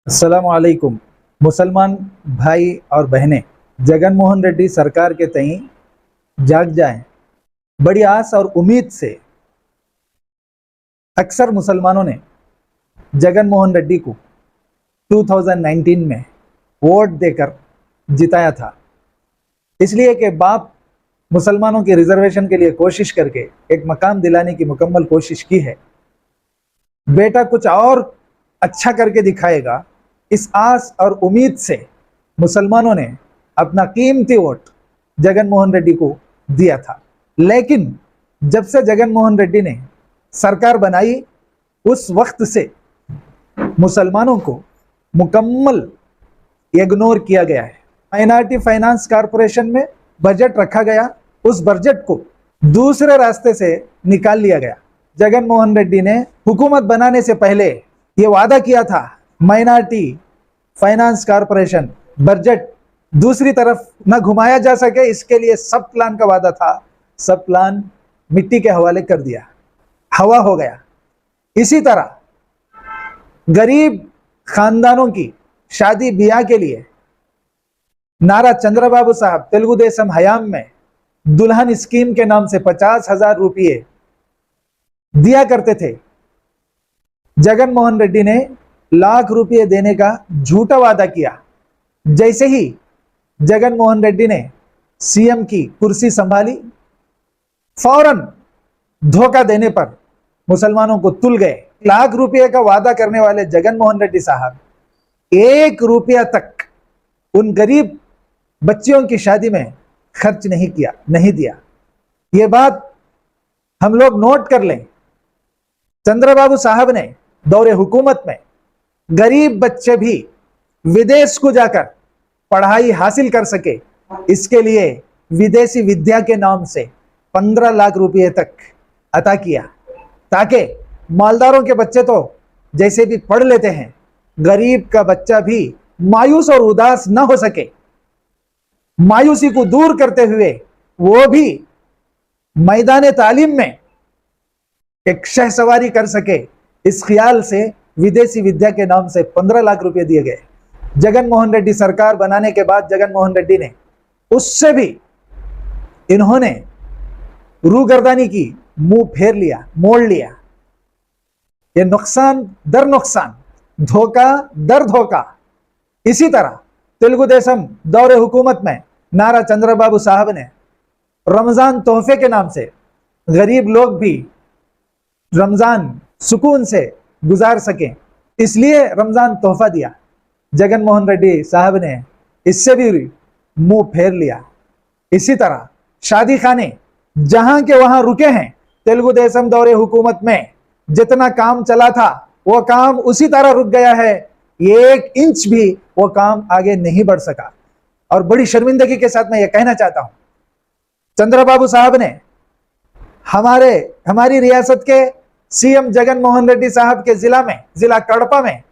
अस्सलाम वालेकुम। मुसलमान भाई और बहनें, जगन मोहन रेड्डी सरकार के तई जाग जाएं। बड़ी आस और उम्मीद से अक्सर मुसलमानों ने जगन मोहन रेड्डी को 2019 में वोट देकर जिताया था, इसलिए कि बाप मुसलमानों की रिजर्वेशन के लिए कोशिश करके एक मकाम दिलाने की मुकम्मल कोशिश की है। बेटा कुछ और अच्छा करके दिखाएगा, इस आस और उम्मीद से मुसलमानों ने अपना कीमती वोट जगन मोहन रेड्डी को दिया था। लेकिन जब से जगन मोहन रेड्डी ने सरकार बनाई, उस वक्त से मुसलमानों को मुकम्मल इग्नोर किया गया है। माइनॉरिटी फाइनेंस कॉरपोरेशन में बजट रखा गया, उस बजट को दूसरे रास्ते से निकाल लिया गया। जगन मोहन रेड्डी ने हुकूमत बनाने से पहले ये वादा किया था, माइनॉरिटी फाइनेंस कॉरपोरेशन बजट दूसरी तरफ न घुमाया जा सके, इसके लिए सब प्लान का वादा था। सब प्लान मिट्टी के हवाले कर दिया, हवा हो गया। इसी तरह गरीब खानदानों की शादी ब्याह के लिए नारा चंद्रबाबू साहब तेलुगु देशम हयाम में दुल्हन स्कीम के नाम से 50,000 रुपये दिया करते थे। जगन मोहन रेड्डी ने लाख रुपये देने का झूठा वादा किया। जैसे ही जगन मोहन रेड्डी ने सीएम की कुर्सी संभाली, फौरन धोखा देने पर मुसलमानों को तुल गए। लाख रुपये का वादा करने वाले जगन मोहन रेड्डी साहब 1 रुपया तक उन गरीब बच्चियों की शादी में खर्च नहीं किया, नहीं दिया। ये बात हम लोग नोट कर लें। चंद्रबाबू साहब ने दौरे हुकूमत में गरीब बच्चे भी विदेश को जाकर पढ़ाई हासिल कर सके, इसके लिए विदेशी विद्या के नाम से 15 लाख रुपए तक अता किया, ताकि मालदारों के बच्चे तो जैसे भी पढ़ लेते हैं, गरीब का बच्चा भी मायूस और उदास न हो सके। मायूसी को दूर करते हुए वो भी मैदान तालीम में एक शहसवारी कर सके, इस ख्याल से विदेशी विद्या के नाम से 15 लाख रुपए दिए गए। जगन मोहन रेड्डी सरकार बनाने के बाद जगन मोहन रेड्डी ने उससे भी इन्होंने रूगर्दानी की, मुंह फेर लिया, मोड़ लिया। ये नुकसान दर नुकसान, धोखा दर धोखा। इसी तरह तेलुगु देशम दौरे हुकूमत में नारा चंद्रबाबू साहब ने रमजान तोहफे के नाम से गरीब लोग भी रमजान सुकून से गुजार सकें, इसलिए रमजान तोहफा दिया। जगन मोहन रेड्डी साहब ने इससे भी मुंह फेर लिया। इसी तरह शादी खाने जहां के वहां रुके हैं, तेलुगु देशम दौरे हुकूमत में जितना काम चला था वो काम उसी तरह रुक गया है। 1 इंच भी वो काम आगे नहीं बढ़ सका। और बड़ी शर्मिंदगी के साथ मैं ये कहना चाहता हूं, चंद्रबाबू साहब ने हमारी रियासत के सीएम जगन मोहन रेड्डी साहब के जिला कड़पा में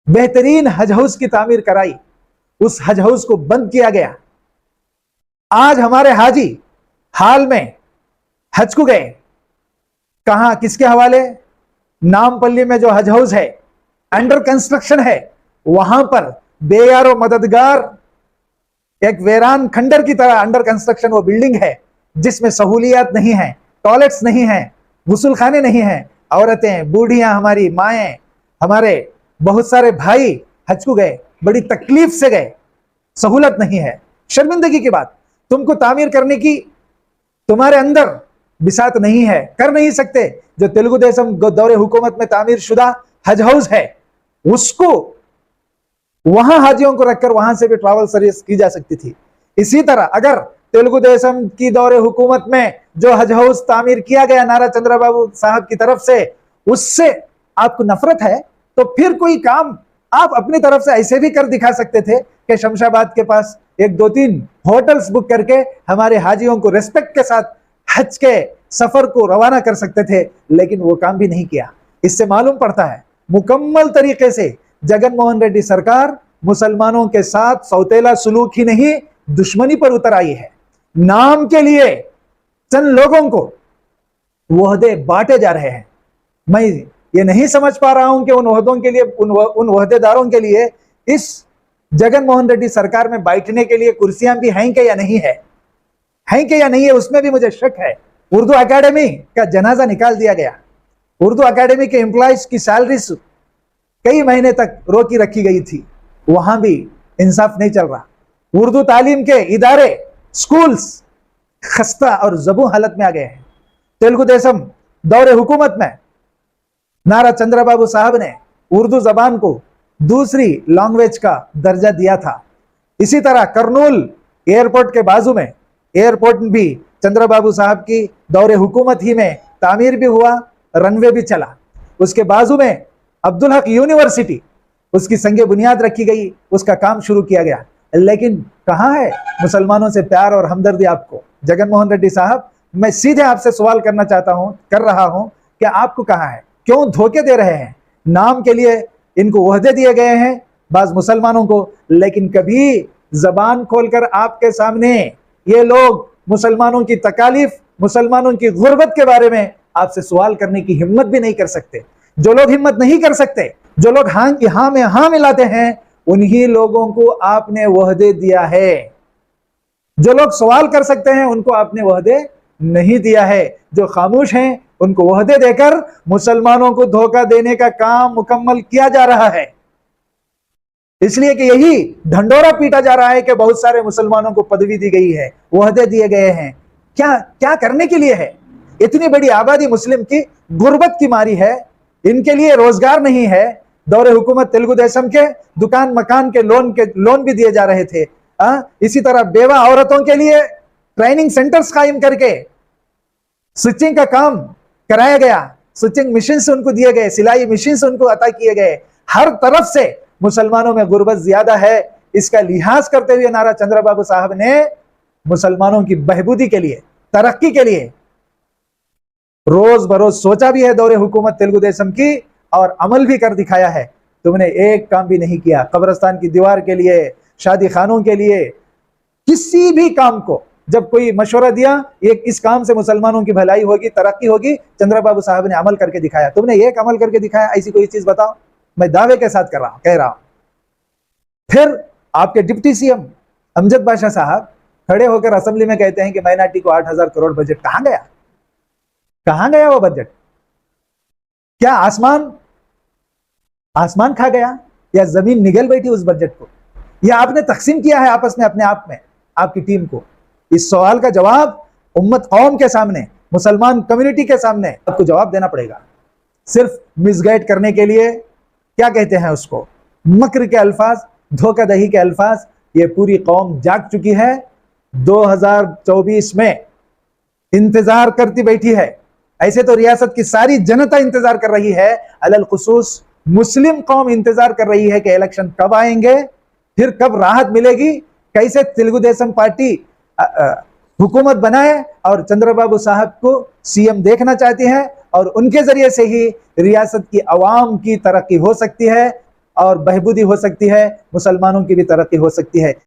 बेहतरीन हज हाउस की तामीर कराई। उस हज हाउस को बंद किया गया। आज हमारे हाजी हाल में हज को गए, कहां, किसके हवाले? नामपल्ली में जो हज हाउस है, अंडर कंस्ट्रक्शन है, वहां पर बेयारो मददगार एक वीरान खंडर की तरह अंडर कंस्ट्रक्शन वो बिल्डिंग है, जिसमें सहूलियात नहीं है, टॉयलेट्स नहीं है, गुस्ल खाने नहीं है। औरतें, बूढ़ियां, हमारी माएं, हमारे बहुत सारे भाई हज को गए, बड़ी तकलीफ से गए, सहूलत नहीं है। शर्मिंदगी की बात, तुमको तामीर करने की तुम्हारे अंदर बिसात नहीं है, कर नहीं सकते। जो तेलुगु देशम दौरे हुकूमत में तामीर शुदा हज हाउस है, उसको वहां हाजियों को रखकर वहां से भी ट्रैवल सर्विस की जा सकती थी। इसी तरह अगर तेलुगु देशम की दौरे हुकूमत में जो हज हाउस तामीर किया गया नारा चंद्रबाबू साहब की तरफ से, उससे आपको नफरत है, तो फिर कोई काम आप अपनी तरफ से ऐसे भी कर दिखा सकते थे कि शमशाबाद के पास 1-2-3 होटल्स बुक करके हमारे हाजियों को रिस्पेक्ट के साथ हज के सफर को रवाना कर सकते थे, लेकिन वो काम भी नहीं किया। इससे मालूम पड़ता है मुकम्मल तरीके से जगन मोहन रेड्डी सरकार मुसलमानों के साथ सौतेला सलूक ही नहीं, दुश्मनी पर उतर आई है। नाम के लिए चंद लोगों को वहदे बांटे जा रहे हैं। मैं ये नहीं समझ पा रहा हूं कि उन ओहदों के लिए, उन ओहदेदारों के लिए इस जगन मोहन रेड्डी सरकार में बैठने के लिए कुर्सियां भी हैं कि या नहीं है, उसमें भी मुझे शक है। उर्दू एकेडमी का जनाजा निकाल दिया गया। उर्दू एकेडमी के एम्प्लॉयज की सैलरीज कई महीने तक रोकी रखी गई थी, वहां भी इंसाफ नहीं चल रहा। उर्दू तालीम के इदारे, स्कूल्स खस्ता और जबू हालत में आ गए हैं। तेलुगु देशम दौरे हुकूमत में नारा चंद्रबाबू साहब ने उर्दू जबान को दूसरी लैंग्वेज का दर्जा दिया था। इसी तरह करनूल एयरपोर्ट के बाजू में एयरपोर्ट भी चंद्रबाबू साहब की दौरे हुकूमत ही में तामीर भी हुआ, रनवे भी चला। उसके बाजू में अब्दुल हक यूनिवर्सिटी, उसकी संगे बुनियाद रखी गई, उसका काम शुरू किया गया। लेकिन कहां है मुसलमानों से प्यार और हमदर्दी आपको? जगन मोहन रेड्डी साहब, मैं सीधे आपसे सवाल करना चाहता हूं, कर रहा हूं कि आपको कहां है? क्यों धोखे दे रहे हैं? नाम के लिए इनको ओहदे दिए गए हैं बाज मुसलमानों को, लेकिन कभी जबान खोलकर आपके सामने ये लोग मुसलमानों की तकालीफ, मुसलमानों की गुर्बत के बारे में आपसे सवाल करने की हिम्मत भी नहीं कर सकते। जो लोग हिम्मत नहीं कर सकते, जो लोग हाँ में हाँ मिलाते हैं, उन्हीं लोगों को आपने ओहदे दिया है। जो लोग सवाल कर सकते हैं उनको आपने ओहदे नहीं दिया है। जो खामोश हैं उनको ओहदे देकर मुसलमानों को धोखा देने का काम मुकम्मल किया जा रहा है। इसलिए कि यही ढंडोरा पीटा जा रहा है कि बहुत सारे मुसलमानों को पदवी दी गई है, ओहदे दिए गए हैं। क्या करने के लिए है? इतनी बड़ी आबादी मुस्लिम की गुर्बत की मारी है, इनके लिए रोजगार नहीं है। दौरे हुकूमत तेलुगु देशम के दुकान मकान के लोन भी दिए जा रहे थे। इसी तरह बेवा औरतों के लिए ट्रेनिंग सेंटर्स कायम करके स्विचिंग का काम कराया गया। स्विचिंग मशीन से उनको दिए गए, सिलाई मशीन से उनको अता किए गए। हर तरफ से मुसलमानों में गुर्बत ज्यादा है। इसका लिहाज करते हुए नारा चंद्रबाबू साहब ने मुसलमानों की बहबूदी के लिए, तरक्की के लिए रोज बरोज सोचा भी है दौरे हुकूमत तेलुगु देशम की, और अमल भी कर दिखाया है। तुमने एक काम भी नहीं किया। कब्रिस्तान की दीवार के लिए, शादी खानों के लिए, किसी भी काम को जब कोई मशवरा दिया, इस काम से मुसलमानों की भलाई होगी, तरक्की होगी, चंद्रबाबू साहब ने अमल करके दिखाया। तुमने एक अमल करके दिखाया, ऐसी कोई चीज बताओ। मैं दावे के साथ कह रहा हूं। फिर आपके डिप्टी सीएम अमजद बादशाह साहब खड़े होकर असेंबली में कहते हैं कि माइनॉरिटी को 8,000 करोड़ बजट। कहां गया? कहां गया वो बजट? क्या आसमान खा गया या जमीन निगल बैठी उस बजट को, या आपने तकसीम किया है आपस में अपने आप में आपकी टीम को? इस सवाल का जवाब उम्मत कौम के सामने, मुसलमान कम्युनिटी के सामने आपको जवाब देना पड़ेगा। सिर्फ मिसगाइड करने के लिए, क्या कहते हैं उसको, मक्र के अल्फाज, धोखाधड़ी के अल्फाज, ये पूरी कौम जाग चुकी है। 2024 में इंतजार करती बैठी है। ऐसे तो रियासत की सारी जनता इंतजार कर रही है, अलल खुसूस मुस्लिम कौम इंतजार कर रही है कि इलेक्शन कब आएंगे, फिर कब राहत मिलेगी, कैसे तेलुगु देशम पार्टी हुकूमत बनाए और चंद्रबाबू साहब को सीएम देखना चाहती है, और उनके जरिए से ही रियासत की अवाम की तरक्की हो सकती है और बहबूदी हो सकती है, मुसलमानों की भी तरक्की हो सकती है।